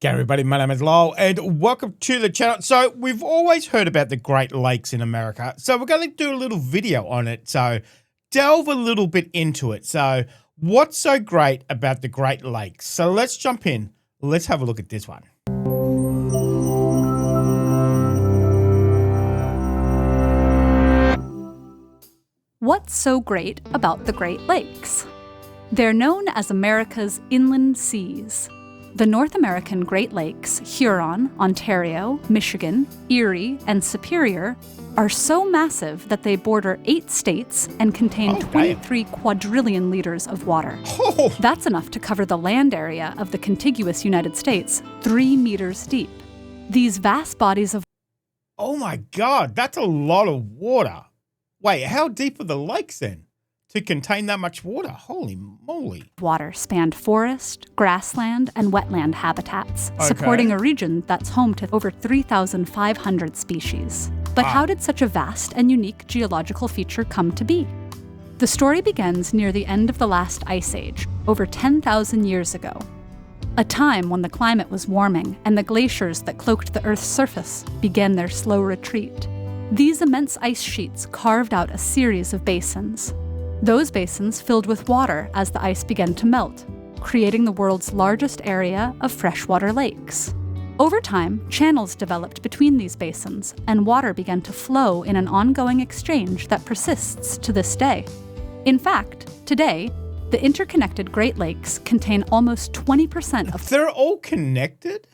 G'day everybody, my name is Lowell and welcome to the channel. So we've always heard about the Great Lakes in America, so we're going to do a little video on it, so delve a little bit into it. So what's so great about the Great Lakes? So let's jump in, let's have a look at this one. What's so great about the Great Lakes? They're known as America's inland seas. The North American Great Lakes, Huron, Ontario, Michigan, Erie, and Superior are so massive that they border 8 states and contain 23 quadrillion liters of water. That's enough to cover the land area of the contiguous United States 3 meters deep. These vast bodies of Oh my God, that's a lot of water. Wait, how deep are the lakes then to contain that much water? Holy moly. Water spanned forest, grassland, and wetland habitats, supporting a region that's home to over 3,500 species. But how did such a vast and unique geological feature come to be? The story begins near the end of the last ice age, over 10,000 years ago. A time when the climate was warming and the glaciers that cloaked the Earth's surface began their slow retreat. These immense ice sheets carved out a series of basins. Those basins filled with water as the ice began to melt, creating the world's largest area of freshwater lakes. Over time, channels developed between these basins, and water began to flow in an ongoing exchange that persists to this day. In fact, today, the interconnected Great Lakes contain almost 20% of... They're all connected?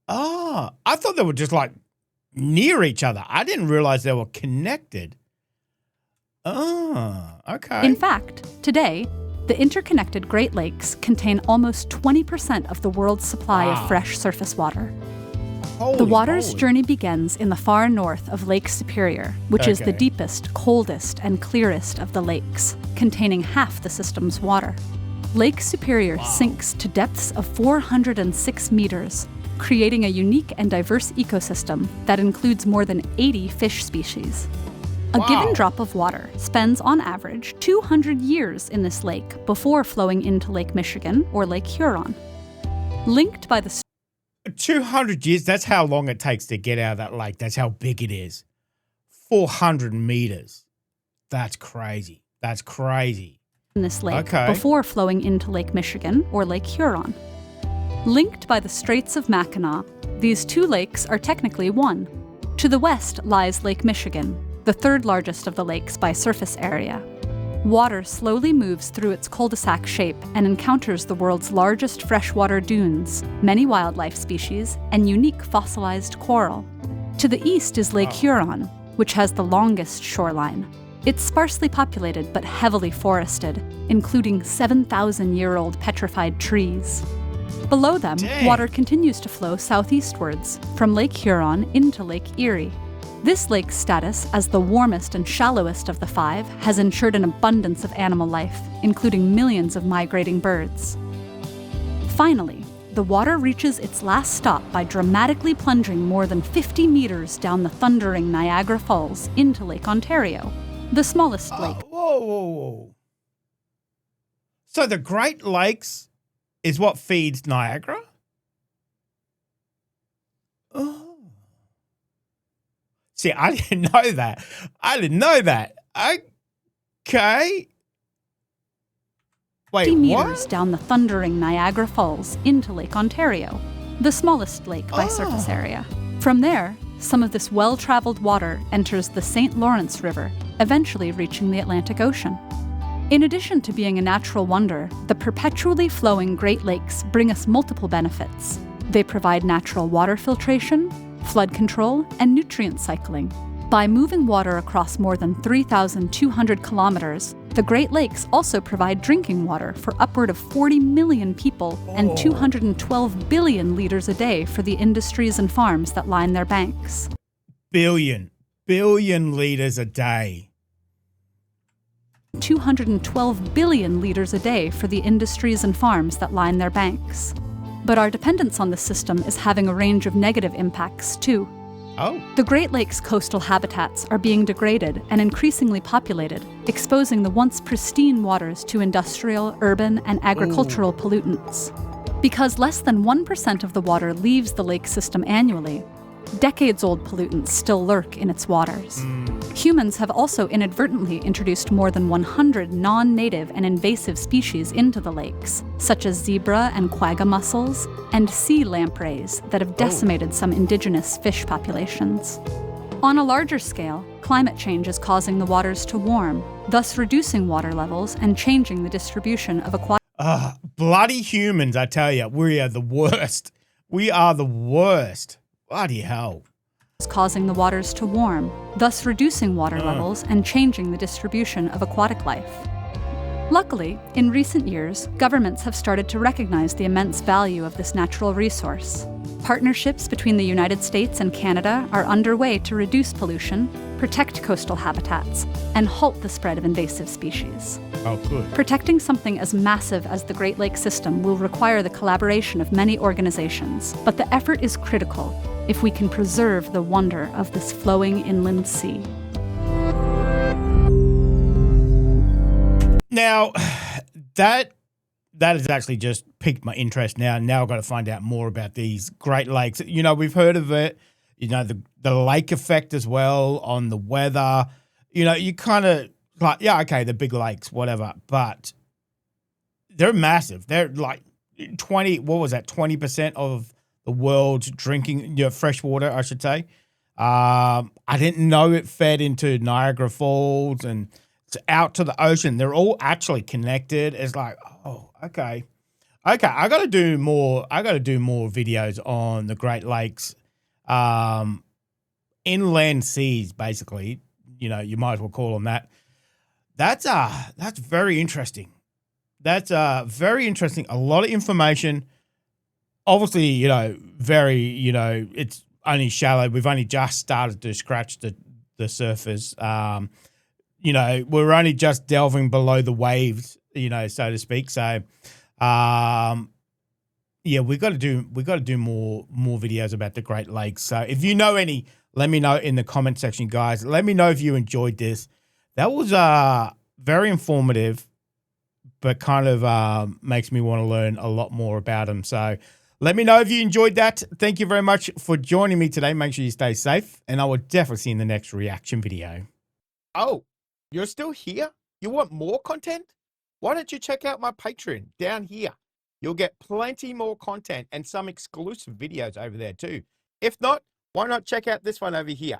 Ah, I thought they were just like near each other. I didn't realize they were connected. Oh, okay. In fact, today, the interconnected Great Lakes contain almost 20% of the world's supply of fresh surface water. The water's journey begins in the far north of Lake Superior, which is the deepest, coldest, and clearest of the lakes, containing half the system's water. Lake Superior sinks to depths of 406 meters, creating a unique and diverse ecosystem that includes more than 80 fish species. A given drop of water spends, on average, 200 years in this lake before flowing into Lake Michigan or Lake Huron. Linked by the 200 years, that's how long it takes to get out of that lake. That's how big it is. 400 meters. That's crazy. That's crazy. In this lake before flowing into Lake Michigan or Lake Huron. Linked by the Straits of Mackinac, these two lakes are technically one. To the west lies Lake Michigan, the third largest of the lakes by surface area. Water slowly moves through its cul-de-sac shape and encounters the world's largest freshwater dunes, many wildlife species, and unique fossilized coral. To the east is Lake Huron, which has the longest shoreline. It's sparsely populated but heavily forested, including 7,000-year-old petrified trees. Below them, water continues to flow southeastwards, from Lake Huron into Lake Erie. This lake's status as the warmest and shallowest of the 5 has ensured an abundance of animal life, including millions of migrating birds. Finally, the water reaches its last stop by dramatically plunging more than 50 meters down the thundering Niagara Falls into Lake Ontario, the smallest lake. Whoa. So the Great Lakes is what feeds Niagara? Oh. See, I didn't know that. Okay. Wait, 50 meters down the thundering Niagara Falls into Lake Ontario, the smallest lake by surface area. From there, some of this well-traveled water enters the St. Lawrence River, eventually reaching the Atlantic Ocean. In addition to being a natural wonder, the perpetually flowing Great Lakes bring us multiple benefits. They provide natural water filtration, flood control, and nutrient cycling. By moving water across more than 3,200 kilometers, the Great Lakes also provide drinking water for upward of 40 million people and 212 billion liters a day for the industries and farms that line their banks. Billion liters a day. 212 billion liters a day for the industries and farms that line their banks. But our dependence on the system is having a range of negative impacts, too. The Great Lakes coastal habitats are being degraded and increasingly populated, exposing the once pristine waters to industrial, urban, and agricultural pollutants. Because less than 1% of the water leaves the lake system annually, decades-old pollutants still lurk in its waters. Humans have also inadvertently introduced more than 100 non-native and invasive species into the lakes, such as zebra and quagga mussels, and sea lampreys that have decimated some indigenous fish populations. On a larger scale, climate change is causing the waters to warm, thus reducing water levels and changing the distribution of aquatic... Bloody humans, I tell you, we are the worst. We are the worst. Bloody hell. Is causing the waters to warm, thus reducing water levels and changing the distribution of aquatic life. Luckily, in recent years, governments have started to recognize the immense value of this natural resource. Partnerships between the United States and Canada are underway to reduce pollution, protect coastal habitats, and halt the spread of invasive species. Oh, good. Protecting something as massive as the Great Lakes system will require the collaboration of many organizations, but the effort is critical if we can preserve the wonder of this flowing inland sea. Now, that has actually just piqued my interest now. Now I've got to find out more about these Great Lakes. You know, we've heard of it, you know, the lake effect as well on the weather. You know, you kind of like, yeah, okay, the big lakes, whatever, but they're massive. They're like 20% of the world's drinking, you know, fresh water, I should say. I didn't know it fed into Niagara Falls and it's out to the ocean. They're all actually connected. It's like, oh, okay. I got to do more videos on the Great Lakes, inland seas, basically. You know, you might as well call them that. That's very interesting. That's very interesting. A lot of information. Obviously, you know, it's only shallow. We've only just started to scratch the surface. You know, we're only just delving below the waves, you know, so to speak. So, yeah, we got to do more videos about the Great Lakes. So if you know any, let me know in the comment section, guys. Let me know if you enjoyed this. That was very informative, but kind of makes me want to learn a lot more about them. So let me know if you enjoyed that. Thank you very much for joining me today. Make sure you stay safe, and I will definitely see you in the next reaction video. Oh, you're still here? You want more content? Why don't you check out my Patreon down here? You'll get plenty more content and some exclusive videos over there too. If not, why not check out this one over here?